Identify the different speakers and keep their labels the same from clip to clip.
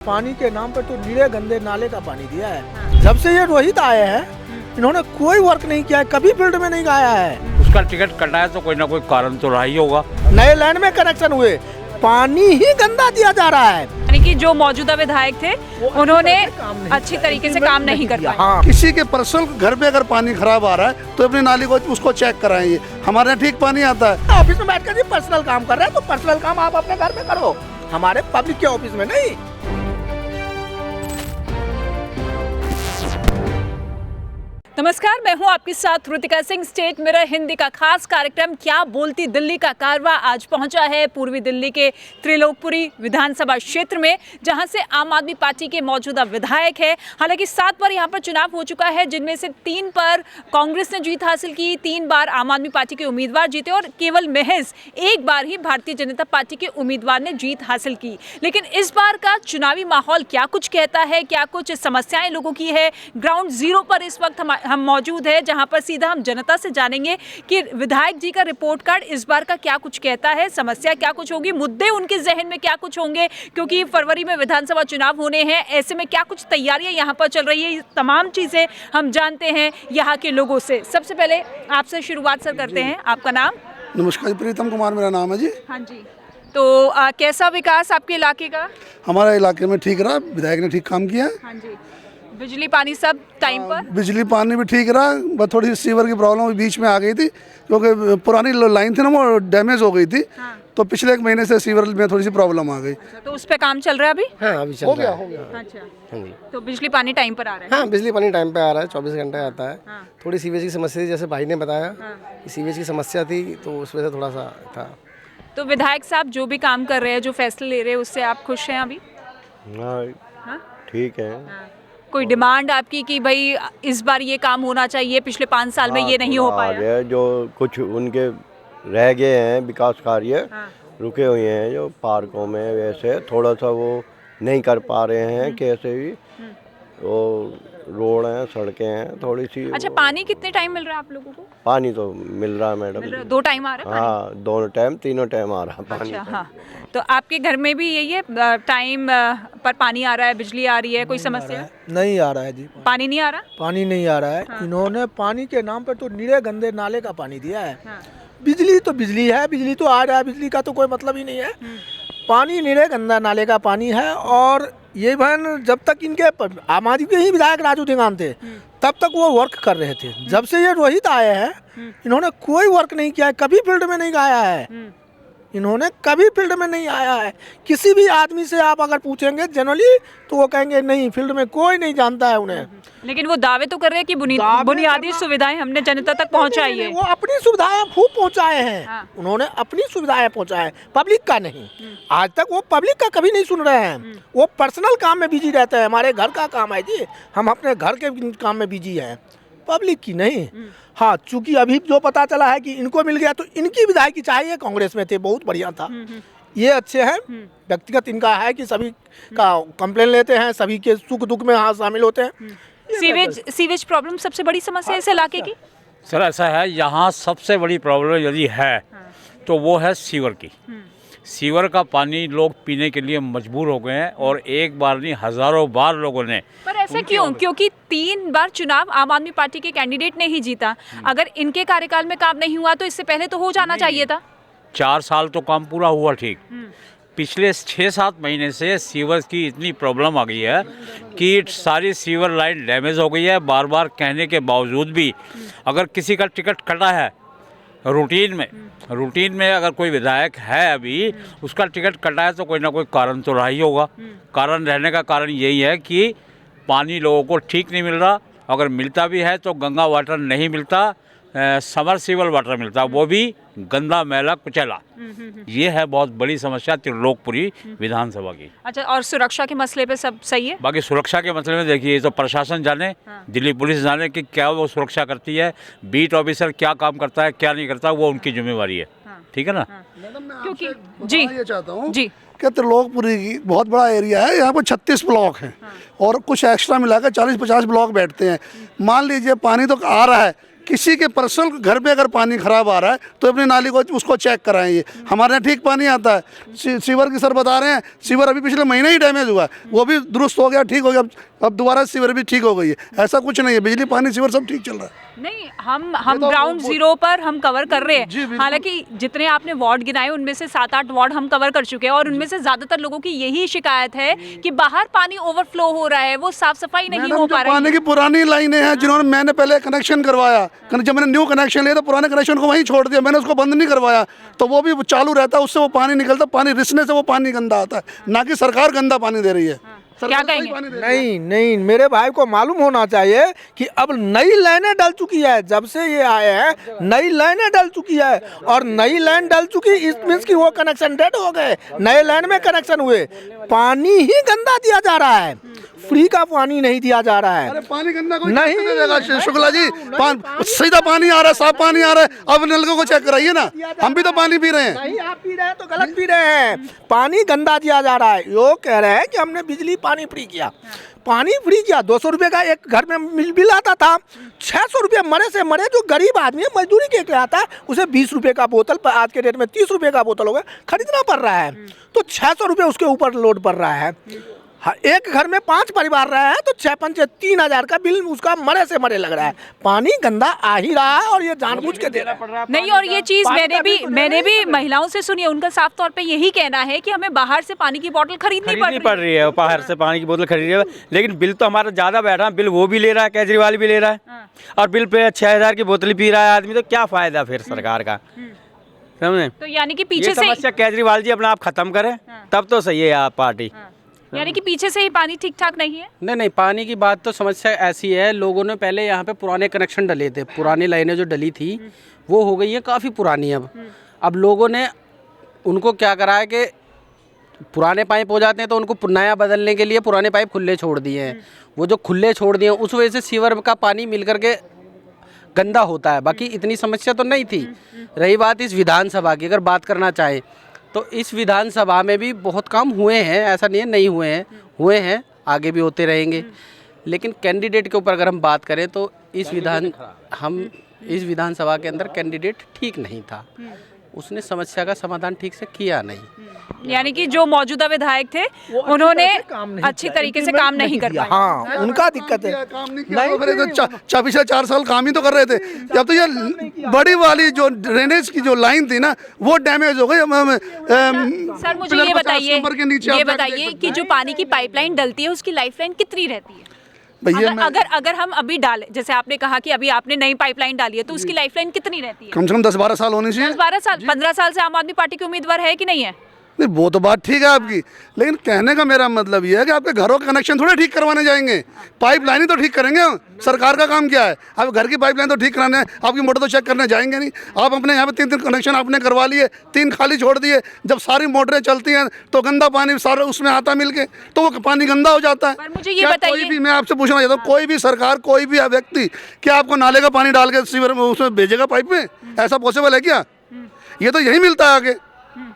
Speaker 1: पानी के नाम पर तो नीले गंदे नाले का पानी दिया है। जब से ये रोहित आए हैं इन्होंने कोई वर्क नहीं किया है, कभी फील्ड में नहीं गया है।
Speaker 2: उसका टिकट कटा है तो कोई ना कोई कारण तो रहा ही होगा।
Speaker 1: नए लाइन में कनेक्शन हुए, पानी ही गंदा दिया जा रहा है।
Speaker 3: यानी कि जो मौजूदा विधायक थे उन्होंने अच्छी तरीके से काम नहीं कर पाए।
Speaker 1: हाँ।
Speaker 4: किसी के पर्सनल घर में अगर पानी खराब आ रहा है तो अपनी नाली को उसको चेक कराएंगे। हमारे यहाँ ठीक पानी आता है।
Speaker 1: ऑफिस में बैठकर जी पर्सनल काम कर रहे हैं तो पर्सनल काम आप अपने घर में करो, हमारे पब्लिक के ऑफिस में नहीं।
Speaker 3: नमस्कार, मैं हूं आपके साथ ऋतिका सिंह। स्टेट मिरर हिंदी का खास कार्यक्रम क्या बोलती दिल्ली का कारवा आज पहुंचा है पूर्वी दिल्ली के त्रिलोकपुरी विधानसभा क्षेत्र में, जहां से आम आदमी पार्टी के मौजूदा विधायक है। हालांकि 7 बार यहां पर चुनाव हो चुका है, जिनमें से 3 पर कांग्रेस ने जीत हासिल की, 3 बार आम आदमी पार्टी के उम्मीदवार जीते और केवल महज 1 बार ही भारतीय जनता पार्टी के उम्मीदवार ने जीत हासिल की। लेकिन इस बार का चुनावी माहौल क्या कुछ कहता है, क्या कुछ समस्याएं लोगों की है। ग्राउंड जीरो पर इस वक्त हम मौजूद है, जहां पर सीधा हम जनता से जानेंगे कि विधायक जी का रिपोर्ट कार्ड इस बार का क्या कुछ कहता है, समस्या क्या कुछ होगी, मुद्दे उनके जहन में क्या कुछ होंगे, क्योंकि फरवरी में विधानसभा चुनाव होने हैं। ऐसे में क्या कुछ तैयारियां यहां पर चल रही है, ये तमाम चीजें हम जानते हैं यहां के लोगों से। सबसे पहले आपसे शुरुआत सर करते हैं। आपका नाम?
Speaker 4: नमस्कार, प्रीतम कुमार मेरा नाम है जी।
Speaker 3: हाँ जी। तो कैसा विकास आपके इलाके का?
Speaker 4: हमारे इलाके में ठीक रहा, विधायक ने ठीक काम किया है।
Speaker 3: हाँ जी। बिजली पानी सब टाइम पर?
Speaker 4: बिजली पानी भी ठीक रहा, बस थोड़ी सी सीवर की प्रॉब्लम बीच में आ गई थी क्योंकि पुरानी लाइन थी ना वो डैमेज हो गई थी।
Speaker 3: हाँ।
Speaker 4: तो पिछले 1 महीने से सीवर में थोड़ी सी प्रॉब्लम आ गई।
Speaker 3: तो उस पे काम चल रहा है अभी?
Speaker 5: हाँ अभी चल रहा है।
Speaker 4: हो गया।
Speaker 3: अच्छा।
Speaker 5: हाँ जी।
Speaker 3: तो बिजली पानी टाइम पर आ रहा है?
Speaker 5: हाँ बिजली पानी टाइम पे आ रहा है, 24 घंटे आता है।
Speaker 3: हाँ।
Speaker 5: थोड़ी सीवेज की समस्या थी, जैसे भाई ने बताया कि सीवेज की समस्या थी तो उस वजह से थोड़ा सा था।
Speaker 3: तो विधायक साहब जो भी काम कर रहे हैं, जो फैसले ले रहे हैं, उससे आप खुश हैं अभी? हाँ?
Speaker 6: ठीक है।
Speaker 3: हाँ। कोई डिमांड आपकी कि भाई इस बार ये काम होना चाहिए, पिछले 5 साल में ये नहीं हो पाया?
Speaker 6: जो कुछ उनके रह गए हैं विकास कार्य रुके हुए हैं जो पार्कों में, वैसे थोड़ा सा वो नहीं कर पा रहे हैं। कैसे भी वो रोड हैं, सड़कें हैं थोड़ी सी।
Speaker 3: अच्छा, पानी कितने टाइम मिल रहा है आप लोगों को?
Speaker 6: पानी तो मिल रहा है मैडम।
Speaker 3: 2 टाइम आ रहा है?
Speaker 6: हाँ, दोनों टाइम, तीनों टाइम आ रहा है पानी।
Speaker 3: अच्छा, हाँ। तो आपके घर में भी यही है, टाइम पर पानी आ रहा है, बिजली आ रही है, कोई समस्या?
Speaker 1: नहीं आ रहा है जी,
Speaker 3: पानी नहीं आ रहा?
Speaker 1: पानी नहीं आ रहा है।
Speaker 3: हाँ।
Speaker 1: इन्होंने पानी के नाम पर तो नीले गंदे नाले का पानी दिया है।
Speaker 3: हाँ।
Speaker 1: बिजली तो बिजली है, बिजली तो आ रहा है, बिजली का तो कोई मतलब ही नहीं है। पानी नीले गंदा नाले का पानी है। और ये बहन जब तक इनके आम आदमी के ही विधायक राजू धिंगान थे तब तक वो वर्क कर रहे थे। जब से ये रोहित आए हैं इन्होंने कोई वर्क नहीं किया है, कभी फील्ड में नहीं गया है। इन्होंने कभी फील्ड में नहीं आया है। किसी भी आदमी से आप अगर पूछेंगे जनरली तो वो कहेंगे नहीं, फील्ड में कोई नहीं जानता है उन्हें।
Speaker 3: लेकिन वो दावे तो कर रहे हैं कि बुनियादी सुविधाएं हमने जनता तक पहुंचाई है।
Speaker 1: वो अपनी सुविधाएं खूब पहुंचाए हैं।
Speaker 3: हाँ।
Speaker 1: उन्होंने अपनी सुविधाएं पहुंचाए, पब्लिक का नहीं। आज तक वो पब्लिक का कभी नहीं सुन रहे हैं। वो पर्सनल काम में बिजी रहते हैं। हमारे घर का काम है जी, हम अपने घर के काम में बिजी हैं, पब्लिक की नहीं। हाँ, चूंकि अभी जो पता चला है कि इनको मिल गया तो इनकी विधायकी चाहिए, कांग्रेस में थे बहुत बढ़िया था। ये अच्छे हैं, व्यक्तिगत इनका है कि सभी का कंप्लेन लेते हैं, सभी के सुख दुख में हाँ शामिल होते हैं।
Speaker 3: सीवेज प्रॉब्लम सबसे बड़ी समस्या है इस इलाके की?
Speaker 2: सर ऐसा है, यहाँ सबसे बड़ी प्रॉब्लम यदि है तो वो है सीवर की। सीवर का पानी लोग पीने के लिए मजबूर हो गए हैं और एक बार नहीं हजारों बार लोगों ने।
Speaker 3: पर ऐसा क्यों? क्योंकि 3 बार चुनाव आम आदमी पार्टी के कैंडिडेट ने ही जीता। अगर इनके कार्यकाल में काम नहीं हुआ तो इससे पहले तो हो जाना चाहिए था।
Speaker 2: 4 साल तो काम पूरा हुआ ठीक। पिछले 6-7 महीने से सीवर की इतनी प्रॉब्लम आ गई है कि सारी सीवर लाइन डैमेज हो गई है। बार बार कहने के बावजूद भी अगर किसी का टिकट कटा है रूटीन में अगर कोई विधायक है अभी उसका टिकट कटा है तो कोई ना कोई कारण तो रहा ही होगा। कारण रहने का कारण यही है कि पानी लोगों को ठीक नहीं मिल रहा। अगर मिलता भी है तो गंगा वाटर नहीं मिलता, समरसीबल वाटर मिलता, वो भी गंदा मैला कुचैला। ये है बहुत बड़ी समस्या त्रिलोकपुरी विधानसभा की।
Speaker 3: अच्छा, और सुरक्षा के मसले पे सब सही है?
Speaker 2: बाकी सुरक्षा के मसले में देखिए, ये तो प्रशासन जाने,
Speaker 3: हाँ।
Speaker 2: दिल्ली पुलिस जाने कि क्या वो सुरक्षा करती है, बीट ऑफिसर क्या काम करता है क्या नहीं करता, वो उनकी जिम्मेवारी है।
Speaker 3: हाँ।
Speaker 2: ठीक है ना?
Speaker 3: हाँ।
Speaker 4: मैडम मैं
Speaker 3: क्योंकि
Speaker 4: आपसे
Speaker 3: जी
Speaker 4: बताना ये चाहता हूँ
Speaker 3: जी
Speaker 4: कि त्रिलोकपुरी की बहुत बड़ा एरिया है। यहाँ पर 36 ब्लॉक हैं और कुछ एक्स्ट्रा मिलाकर 40-50 ब्लॉक बैठते हैं। मान लीजिए पानी तो आ रहा है, किसी के पर्सनल घर पे अगर पानी खराब आ रहा है तो अपनी नाली को उसको चेक कराएं। ये हमारे यहाँ ठीक पानी आता है। सीवर की सर बता रहे हैं, सीवर अभी पिछले महीने ही डैमेज हुआ है, वो भी दुरुस्त हो गया, ठीक हो गया, अब दोबारा सीवर भी ठीक हो गई है। ऐसा कुछ नहीं है, बिजली पानी सीवर सब ठीक चल रहा है।
Speaker 3: नहीं, हम ग्राउंड जीरो पर हम कवर कर रहे हैं। हालांकि जितने आपने वार्ड गिनाए उनमें से 7-8 वार्ड हम कवर कर चुके हैं और उनमें से ज्यादातर लोगों की यही शिकायत है कि बाहर पानी ओवरफ्लो हो रहा है, वो साफ सफाई नहीं हो पा रही है।
Speaker 4: पानी की पुरानी लाइनें हैं जिन्होंने, मैंने पहले कनेक्शन करवाया, जब मैंने न्यू कनेक्शन लिया तो पुराने कनेक्शन को वहीं छोड़ दिया, मैंने उसको बंद नहीं करवाया, तो वो भी चालू रहता है, उससे वो पानी निकलता, पानी रिसने से वो पानी गंदा आता है, ना कि सरकार गंदा पानी दे रही है।
Speaker 3: क्या कहेंगे?
Speaker 1: नहीं, मेरे भाई को मालूम होना चाहिए कि अब नई लाइनें डल चुकी है, जब से ये आए हैं नई लाइनें डल चुकी है, और नई लाइन डल चुकी इस मीन्स कि वो कनेक्शन डेड हो गए, नए लाइन में कनेक्शन हुए, पानी ही गंदा दिया जा रहा है, फ्री का पानी नहीं दिया जा रहा है।
Speaker 4: अरे पानी गंदा कोई
Speaker 1: नहीं
Speaker 4: देगा शुक्ला जी, सीधा पानी आ रहा है, साफ पानी आ रहा है, अब नलकों को चेक कराइए ना, हम भी तो पानी पी रहे हैं।
Speaker 1: नहीं, आप पी रहे हैं तो गलत पी रहे हैं, पानी गंदा दिया जा रहा है। वो कह रहे हैं कि हमने बिजली पानी फ्री किया, पानी फ्री किया। 200 रुपये का एक घर में बिल आता था, 600 रुपये मरे से मरे जो गरीब आदमी है, मजदूरी के आता है, उसे 20 रुपये का बोतल, आज के डेट में 30 रुपये का बोतल होगा खरीदना पड़ रहा है, तो 600 रुपये उसके ऊपर लोड पड़ रहा है। हाँ, एक घर में 5 परिवार रहे हैं तो 6-5 3,000 का बिल उसका मरे से मरे लग रहा है। पानी गंदा आ ही रहा है और ये जानबूझ के दे रहा है।
Speaker 3: नहीं, और ये चीज मैंने भी महिलाओं से सुनी है, उनका साफ तौर पे यही कहना है कि हमें बाहर से पानी की बोतल खरीदनी पड़ रही है।
Speaker 7: बाहर से पानी की बोतल खरीद रही है, लेकिन बिल तो हमारा ज्यादा बैठ रहा है, बिल वो भी ले रहा है, केजरीवाल भी ले रहा है, और बिल पे 6,000 की बोतल पी रहा है आदमी, तो क्या फायदा फिर सरकार का, समझे?
Speaker 3: तो यानी कि पीछे से
Speaker 7: समस्या केजरीवाल जी अपना आप खत्म करें तब तो सही है आप पार्टी।
Speaker 3: यानी कि पीछे से ही पानी ठीक ठाक नहीं है।
Speaker 8: नहीं, पानी की बात तो समस्या ऐसी है, लोगों ने पहले यहाँ पे पुराने कनेक्शन डले थे, पुरानी लाइनें जो डली थी वो हो गई है काफ़ी पुरानी। अब लोगों ने उनको क्या करा है कि पुराने पाइप हो जाते हैं तो उनको नया बदलने के लिए पुराने पाइप खुले छोड़ दिए हैं। वो जो खुले छोड़ दिए हैं उस वजह से सीवर का पानी मिल करके गंदा होता है, बाकी इतनी समस्या तो नहीं थी। रही बात इस विधानसभा की, अगर बात करना चाहे तो इस विधानसभा में भी बहुत काम हुए हैं, ऐसा नहीं है नहीं हुए हैं, आगे भी होते रहेंगे। लेकिन कैंडिडेट के ऊपर अगर हम बात करें तो इस विधानसभा के अंदर कैंडिडेट ठीक नहीं था, उसने समस्या का समाधान ठीक से किया नहीं।
Speaker 3: यानी कि जो मौजूदा विधायक थे उन्होंने अच्छी तरीके से काम नहीं कर पाए।
Speaker 1: हाँ, उनका दिक्कत है,
Speaker 4: काम नहीं किया। तो पिछले 4 साल काम ही तो कर रहे थे। जब तो ये बड़ी वाली जो ड्रेनेज की जो लाइन थी ना वो डैमेज हो गई।
Speaker 3: सर मुझे ये बताइए कि जो पानी की पाइपलाइन डलती है उसकी लाइफलाइन कितनी रहती है? अगर हम अभी डालें, जैसे आपने कहा कि अभी आपने नई पाइपलाइन डाली है, तो उसकी लाइफलाइन कितनी रहती है?
Speaker 4: कम से कम 10-12 साल होनी चाहिए।
Speaker 3: 10-12 साल, 15 साल से आम आदमी पार्टी के उम्मीदवार है कि नहीं है?
Speaker 4: नहीं, वो तो बात ठीक है आपकी, लेकिन कहने का मेरा मतलब ये है कि आपके घरों के कनेक्शन थोड़े ठीक करवाने जाएंगे, पाइपलाइन ही तो ठीक करेंगे। सरकार का काम क्या है? आप घर की पाइपलाइन तो ठीक कराने, आपकी मोटर तो चेक करने जाएंगे नहीं। आप अपने यहाँ पे 3 कनेक्शन आपने करवा लिए, 3 खाली छोड़ दिए। जब सारी मोटरें चलती हैं तो गंदा पानी सारा उसमें आता मिल के, तो वो पानी गंदा हो जाता है।
Speaker 3: पर मुझे ये बताइए,
Speaker 4: कोई भी, मैं आपसे पूछना चाहता हूँ, कोई भी सरकार, कोई भी व्यक्ति क्या आपको नाले का पानी डाल के सीवर में उसमें भेजेगा पाइप में? ऐसा पॉसिबल है क्या? ये तो यही मिलता है आगे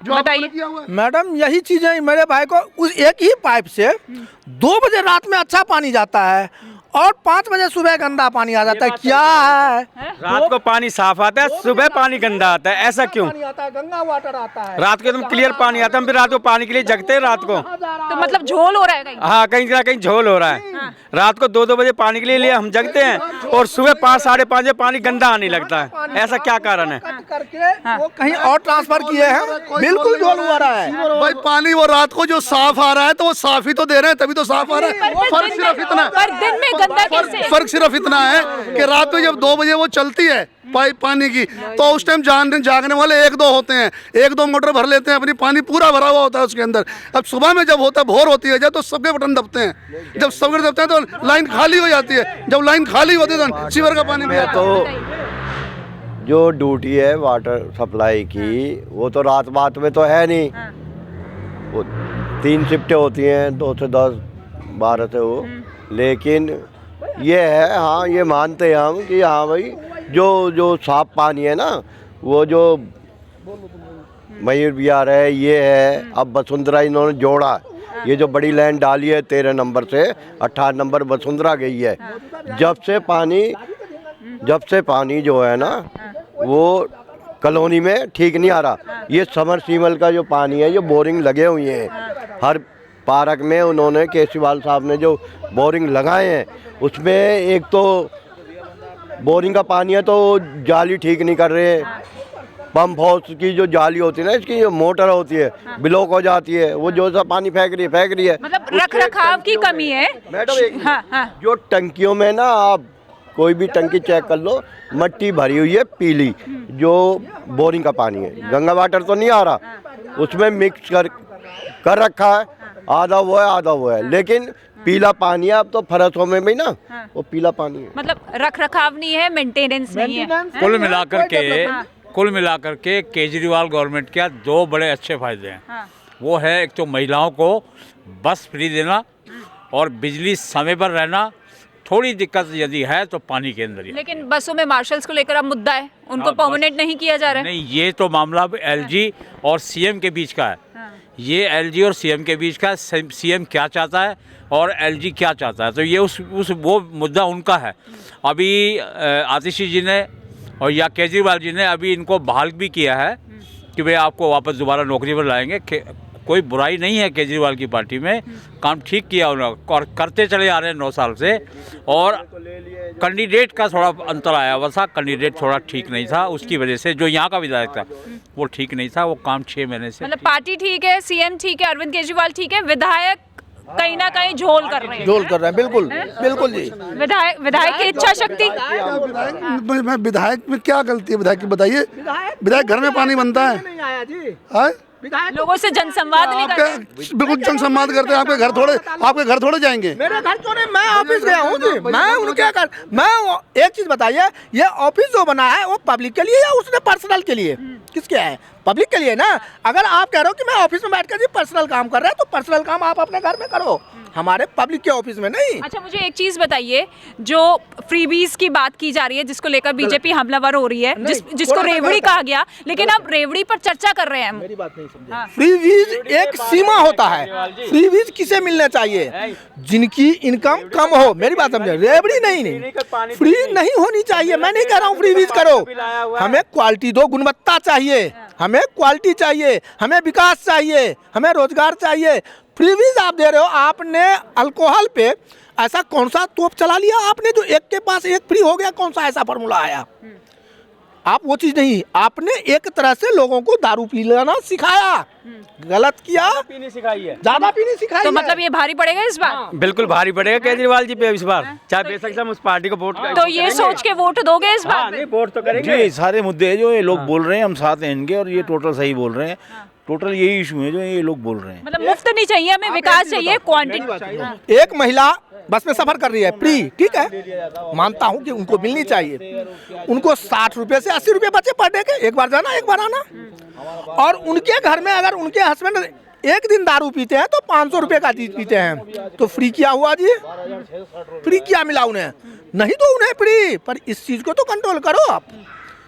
Speaker 4: जो
Speaker 3: बताइए।
Speaker 4: किया हुआ है।
Speaker 1: मैडम यही चीज़ें मेरे भाई को उस एक ही पाइप से 2 बजे रात में अच्छा पानी जाता है और 5 बजे सुबह गंदा पानी आ जाता है। क्या है?
Speaker 7: रात को पानी साफ आता है, सुबह पानी गंदा आता है, ऐसा क्यों?
Speaker 1: पानी आता है, गंगा वाटर आता है,
Speaker 7: रात को एकदम क्लियर पानी आता है, हम फिर रात को पानी के लिए जगते हैं रात को।
Speaker 3: तो मतलब झोल हो रहा है कहीं?
Speaker 7: हाँ, कहीं ना कहीं झोल हो रहा है। रात को 2-2 बजे पानी के लिए हम जगते हैं और सुबह 5-5:30 बजे पानी गंदा आने लगता है, ऐसा क्या कारण है?
Speaker 1: कट करके वो कहीं और ट्रांसफर किए हैं, बिल्कुल झोल हो रहा है।
Speaker 4: भाई पानी वो रात को जो साफ आ रहा है तो वो साफ ही तो दे रहे हैं, तभी तो साफ आ रहा है। फर्क सिर्फ इतना है,
Speaker 3: पर दिन में गंदा कैसे?
Speaker 4: फर्क सिर्फ इतना है कि रात में जब 2 बजे वो चलती है पाइप पानी की, तो उस टाइम जागने वाले 1-2 होते हैं, 1-2 मोटर भर लेते हैं, अपनी पानी पूरा भरा हुआ होता है उसके अंदर। अब सुबह में जब होता है, भोर होती है जब, तो सबके बटन दबते हैं। जब सबके दबते हैं तो लाइन खाली हो जाती है, जब लाइन खाली होती है तो सीवर का पानी भी आता है।
Speaker 6: तो जो ड्यूटी है वाटर सप्लाई की वो तो रात में तो है नहीं, वो 3 शिफ्टें होती हैं, 2 से 10, 12 से वो। लेकिन ये है, हाँ ये मानते हैं हम कि हाँ भाई जो साफ पानी है ना, वो जो मयूर विहार है, ये है, अब वसुंधरा इन्होंने जोड़ा, ये जो बड़ी लाइन डाली है 13 नंबर से 18 नंबर वसुंधरा गई है। जब से पानी जब से पानी जो है ना वो कॉलोनी में ठीक नहीं आ रहा। ये समरसीबल का जो पानी है, ये बोरिंग लगे हुए हैं हर पार्क में। उन्होंने केजरीवाल साहब ने जो बोरिंग लगाए हैं उसमें एक तो बोरिंग का पानी है तो जाली ठीक नहीं कर रहे। पंप हाउस की जो जाली होती है ना, इसकी जो मोटर होती है ब्लॉक हो जाती है, वो जो सा पानी फेंक रही है।
Speaker 3: मतलब रख रखाव की कमी है
Speaker 6: मैडम।
Speaker 3: हाँ।
Speaker 6: जो टंकियों में ना, आप कोई भी टंकी चेक कर लो, मट्टी भरी हुई है पीली, जो बोरिंग का पानी है। गंगा वाटर तो नहीं आ रहा, उसमें मिक्स कर रखा है, आधा वो है आधा वो है, लेकिन पीला पानी है। अब तो फरसों में भी ना वो पीला पानी है।
Speaker 3: मतलब रख रखाव नहीं है, मेंटेनेंस नहीं है।
Speaker 2: कुल मिलाकर के केजरीवाल गवर्नमेंट के 2 बड़े अच्छे फायदे हैं। वो है, एक तो महिलाओं को बस फ्री देना और बिजली समय पर रहना। थोड़ी दिक्कत यदि है तो पानी के अंदर ही।
Speaker 3: लेकिन बसों में मार्शल्स को लेकर अब मुद्दा है, उनको परमानेंट नहीं किया जा रहा है।
Speaker 2: नहीं, ये तो मामला एलजी और सीएम के बीच का है। ये एलजी और सीएम के बीच का, सीएम क्या चाहता है और एलजी क्या चाहता है, तो ये वो मुद्दा उनका है। अभी आतिशी जी ने और या केजरीवाल जी ने अभी इनको बहाल भी किया है कि भाई आपको वापस दोबारा नौकरी पर लाएंगे। कोई बुराई नहीं है केजरीवाल की पार्टी में, काम ठीक किया उन्होंने और करते चले आ रहे हैं 9 साल से। और कैंडिडेट का थोड़ा अंतर आया हुआ था, कैंडिडेट थोड़ा ठीक नहीं था, उसकी वजह से जो यहाँ का विधायक था वो ठीक नहीं था। वो काम 6 महीने से,
Speaker 3: मतलब पार्टी ठीक है, सीएम ठीक है, अरविंद केजरीवाल ठीक है, विधायक कहीं ना कहीं झोल कर रहे हैं।
Speaker 1: बिल्कुल बिल्कुल जी।
Speaker 3: विधायक की इच्छा शक्ति।
Speaker 4: विधायक में क्या गलती है विधायक की, बताइए। विधायक घर में पानी बनता है,
Speaker 3: लोगों से जनसंवाद नहीं करते।
Speaker 4: बिल्कुल जनसंवाद करते हैं। आपके घर थोड़े जाएंगे।
Speaker 1: मेरे घर क्यों नहीं, मैं ऑफिस गया हूँ जी। मैं उनके घर, एक चीज बताइए, ये ऑफिस जो बना है वो पब्लिक के लिए या उसने पर्सनल के लिए? किसके है? पब्लिक के लिए ना। अगर आप कह रहे हो कि मैं ऑफिस में बैठकर जी पर्सनल काम कर रहा है, तो पर्सनल काम आप अपने घर में करो, हमारे पब्लिक के ऑफिस में नहीं।
Speaker 3: अच्छा, मुझे एक चीज बताइए, जो फ्रीबीज की बात की जा रही है, जिसको लेकर बीजेपी हमलावर हो रही है, जिसको रेवड़ी कहा गया, लेकिन अब रेवड़ी पर चर्चा कर रहे हैं हम।
Speaker 1: मेरी बात नहीं समझे। फ्रीबीज एक सीमा होता है। फ्रीबीज किसे मिलने चाहिए? जिनकी इनकम कम हो। मेरी बात समझे, रेवड़ी नहीं, फ्री नहीं होनी चाहिए। मैं नहीं कह रहा हूँ फ्रीबीज करो, हमें क्वालिटी दो, गुणवत्ता चाहिए, हमें क्वालिटी चाहिए, हमें विकास चाहिए, हमें रोजगार चाहिए। फ्रीबीज आप दे रहे हो। आपने अल्कोहल पे ऐसा कौन सा तोप चला लिया आपने जो एक के पास एक फ्री हो गया? कौन सा ऐसा फॉर्मूला आया? आप वो चीज नहीं, आपने एक तरह से लोगों को दारू पीना सिखाया, गलत किया,
Speaker 7: पीनी सिखाई है,
Speaker 1: ज्यादा पीनी सिखाई।
Speaker 3: तो मतलब ये भारी पड़ेगा इस बार?
Speaker 7: बिल्कुल भारी पड़ेगा केजरीवाल जी पे इस बार, चाहे बेशक हम उस पार्टी को वोट
Speaker 3: तो ये सोच के वोट दोगे इस बार?
Speaker 7: नहीं, वोट तो करेंगे।
Speaker 9: जी, सारे मुद्दे जो ये लोग बोल रहे हैं हम साथ हैं इनके, और ये टोटल सही बोल रहे हैं। टोटल यही इशू है जो ये लोग बोल रहे हैं।
Speaker 3: मतलब मुफ्त नहीं चाहिए हमें, विकास चाहिए, क्वांटिटी।
Speaker 1: एक महिला बस में सफर कर रही है फ्री, ठीक है, मानता हूँ कि उनको मिलनी चाहिए। उनको 60 रुपए से 80 रुपए बचे पर डे के, एक बार जाना एक बार आना। और उनके घर में अगर उनके हस्बैंड एक दिन दारू पीते हैं तो 500 रुपए का चीज पीते हैं, तो फ्री क्या हुआ जी? फ्री क्या मिला उन्हें? नहीं तो उन्हें फ्री। पर इस चीज को तो कंट्रोल करो आप,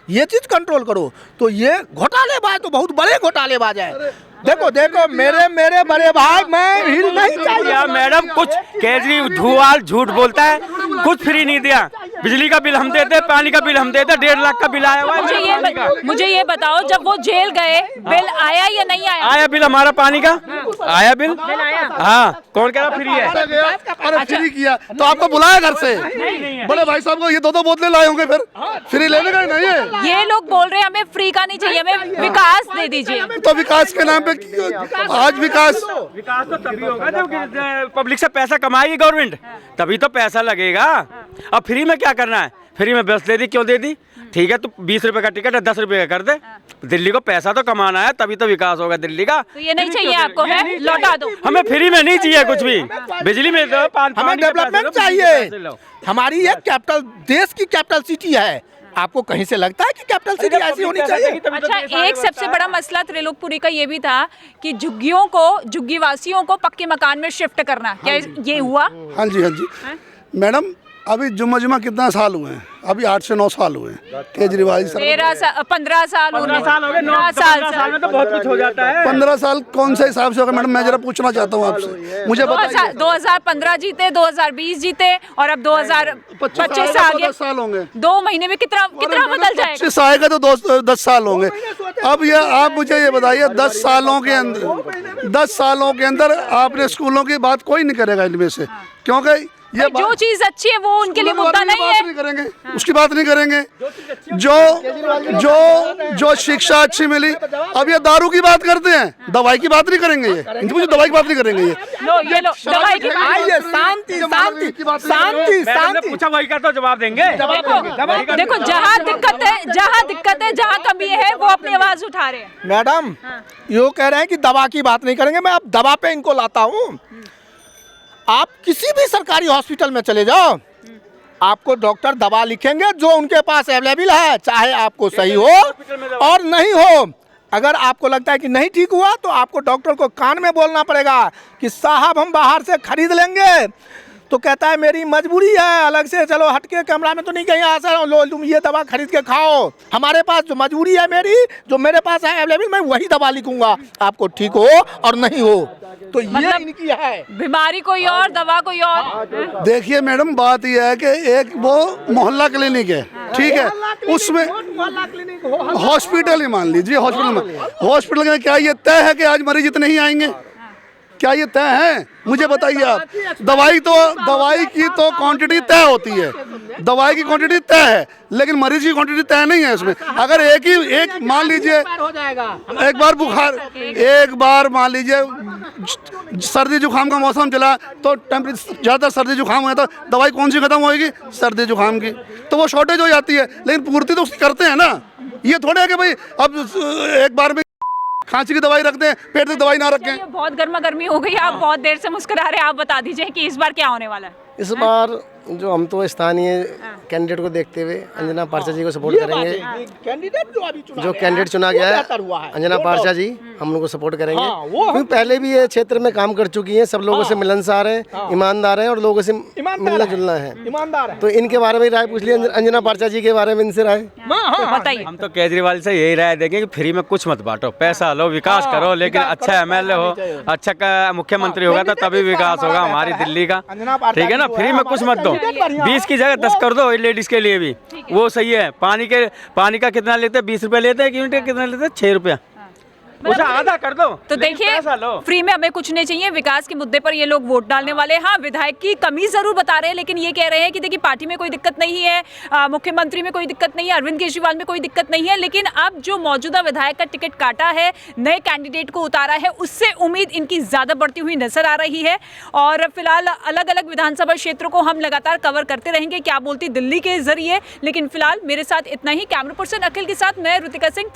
Speaker 1: ये चीज कंट्रोल करो। तो ये घोटालेबाज तो बहुत बड़े घोटालेबाज है। देखो मेरे बड़े भाई, मैं हिल नहीं चाहिए।
Speaker 7: मैडम, कुछ केजरीवाल झूठ बोलता है, कुछ फ्री नहीं दिया। बिजली का बिल हम देते, पानी का बिल हम देते, 1.5 लाख का बिल आया हुआ है।
Speaker 3: मुझे ये बताओ, जब वो जेल गए बिल आया या नहीं आया?
Speaker 7: आया बिल हमारा पानी का, आया बिल, हाँ। कौन कह रहा फ्री है?
Speaker 4: अरे फ्री किया तो आपको बुलाया घर से, बड़े भाई साहब को। ये 2 बोतलें लाए होंगे, फिर फ्री लेने का नहीं है।
Speaker 3: ये लोग बोल रहे हैं हमें फ्री का नहीं चाहिए, हमें विकास दे दीजिए।
Speaker 4: तो विकास के नाम पे आज विकास
Speaker 7: तो तभी होगा जब पब्लिक से पैसा कमाएगी गवर्नमेंट, तभी तो पैसा लगेगा। अब फ्री में क्या करना है? फ्री में बस दे दी, क्यों दे दी? ठीक है, तो 20 रुपए का टिकट है, 10 रुपए का कर दे। दिल्ली को पैसा तो कमाना है, तभी तो विकास होगा दिल्ली का।
Speaker 3: तो ये नहीं चाहिए आपको, है? लौटा दो।
Speaker 7: हमें फ्री में नहीं चाहिए कुछ भी, बिजली में दो,
Speaker 1: हमें डेवलपमेंट चाहिए। हमारी ये कैपिटल, देश की कैपिटल सिटी है। आपको कहीं से लगता है कि कैपिटल सिटी ऐसी होनी चाहिए?
Speaker 3: अच्छा, एक सबसे बड़ा मसला त्रिलोकपुरी का ये भी था कि झुग्गी वासियों को पक्के मकान में शिफ्ट करना, क्या ये हुआ?
Speaker 4: हाँ जी मैडम, अभी जुम्मा कितना साल हुए हैं? अभी 8 से 9 साल हुए हैं केजरीवाल जी सरकार।
Speaker 3: 15 साल
Speaker 7: 15 साल हो गए, 15 साल में तो बहुत कुछ हो जाता है।
Speaker 4: 15 साल कौन से हिसाब से होगा मैडम? मैं जरा पूछना चाहता हूँ आपसे, मुझे बताइए।
Speaker 3: 2015 जीते, 2020 जीते और अब 2025 आ गया।
Speaker 4: 10 साल होंगे।
Speaker 3: 2 महीने में कितना बदल जाएगा?
Speaker 4: 25 आएगा तो 10 साल होंगे। अब ये आप मुझे ये बताइए 10 सालों के अंदर आपने स्कूलों की बात कोई नहीं करेगा इनमें से, क्योंकि ये
Speaker 3: जो चीज अच्छी है वो उनके लिए मुद्दा नहीं है।
Speaker 4: करेंगे उसकी बात नहीं करेंगे। जो शिक्षा अच्छी मिली, अब ये दारू की बात करते हैं, दवाई की बात नहीं करेंगे। ये मुझे दवाई की बात नहीं करेंगे।
Speaker 3: ये लो दवाई की
Speaker 1: आइए, शांति शांति शांति शांति।
Speaker 7: पूछा वही का तो जवाब देंगे।
Speaker 3: देखो जहाँ दिक्कत है, जहाँ कमी है वो अपनी आवाज उठा रहे हैं।
Speaker 1: मैडम यो कह रहे हैं कि दवा की बात नहीं करेंगे। मैं अब दवा पे इनको लाता हूँ। आप किसी भी सरकारी हॉस्पिटल में चले जाओ, आपको डॉक्टर दवा लिखेंगे जो उनके पास अवेलेबल है, चाहे आपको सही हो और नहीं हो। अगर आपको लगता है कि नहीं ठीक हुआ तो आपको डॉक्टर को कान में बोलना पड़ेगा कि साहब हम बाहर से खरीद लेंगे। तो कहता है मेरी मजबूरी है, अलग से चलो हटके कमरा में तो नहीं कहीं आ सकते, लो तुम ये दवा खरीद के खाओ। हमारे पास जो मजबूरी है मेरी, जो मेरे पास है अवेलेबल, मैं वही दवा लिखूंगा, आपको ठीक हो और नहीं हो। तो ये
Speaker 3: मतलब
Speaker 1: इनकी है।
Speaker 3: बीमारी कोई और, दवा कोई और।
Speaker 4: देखिए मैडम, बात यह है कि एक वो मोहल्ला क्लिनिक है, ठीक है, उसमें हॉस्पिटल ही मान लीजिए, हॉस्पिटल में क्या ये तय है कि आज मरीज इतने ही आएंगे? क्या ये तय है? मुझे बताइए आप। दवाई की तो क्वांटिटी तय होती है, दवाई की क्वांटिटी तय है, लेकिन मरीज की क्वांटिटी तय नहीं है इसमें। अगर एक मान लीजिए एक बार मान लीजिए सर्दी जुकाम का मौसम चला तो टेम्परेचर ज़्यादा सर्दी जुकाम हुआ तो दवाई कौन सी खत्म होएगी? सर्दी जुकाम की। तो वो शॉर्टेज हो जाती है, लेकिन पूर्ति तो उसकी करते हैं ना। ये थोड़ा है कि भाई अब एक बार में खांसी की दवाई रखते हैं, पेट की दवाई ना रखें।
Speaker 3: बहुत गर्मा गर्मी हो गई, आप बहुत देर से मुस्कुरा रहे हैं। आप बता दीजिए कि इस बार क्या होने वाला है?
Speaker 5: इस बार जो हम तो स्थानीय कैंडिडेट को देखते हुए अंजना पारसा जी को सपोर्ट करेंगे।
Speaker 1: कैंडिडेट
Speaker 5: जो कैंडिडेट चुना गया है अंजना पारसा जी, हम उनको सपोर्ट करेंगे। क्योंकि पहले भी ये क्षेत्र में काम कर चुकी हैं, सब लोगों से मिलनसार हैं, ईमानदार हैं और लोगों से मिलना जुलना है,
Speaker 1: ईमानदार है।
Speaker 5: तो इनके बारे में राय पूछ लिया, अंजना पारसा जी के बारे में इनसे राय
Speaker 3: बताइए।
Speaker 7: हम तो केजरीवाल से यही राय देंगे कि फ्री में कुछ मत बांटो, पैसा लो, विकास करो, लेकिन अच्छा एमएलए हो, अच्छा का मुख्यमंत्री होगा तो तभी विकास होगा हमारी दिल्ली का, ठीक है ना। फ्री में कुछ मत दो, 20 की जगह 10 कर दो लेडीज के लिए भी, वो सही है। पानी का कितना लेते हैं? 20 रुपए लेते हैं, यूनिट कितना लेते हैं? 6 रुपया, उसे आधा कर दो।
Speaker 3: तो देखिए, फ्री में हमें कुछ नहीं चाहिए। विकास के मुद्दे पर ये लोग वोट डालने वाले हैं। हाँ, विधायक की कमी जरूर बता रहे हैं, लेकिन ये कह रहे हैं कि देखिए पार्टी में कोई दिक्कत नहीं है, मुख्यमंत्री में कोई दिक्कत नहीं है, अरविंद केजरीवाल में कोई दिक्कत नहीं है, लेकिन अब जो मौजूदा विधायक का टिकट काटा है, नए कैंडिडेट को उतारा है, उससे उम्मीद इनकी ज्यादा बढ़ती हुई नजर आ रही है। और फिलहाल अलग अलग विधानसभा क्षेत्रों को हम लगातार कवर करते रहेंगे क्या बोलती दिल्ली के जरिए। लेकिन फिलहाल मेरे साथ इतना ही। कैमरा पर्सन अखिल के साथ मैं ऋतिका सिंह।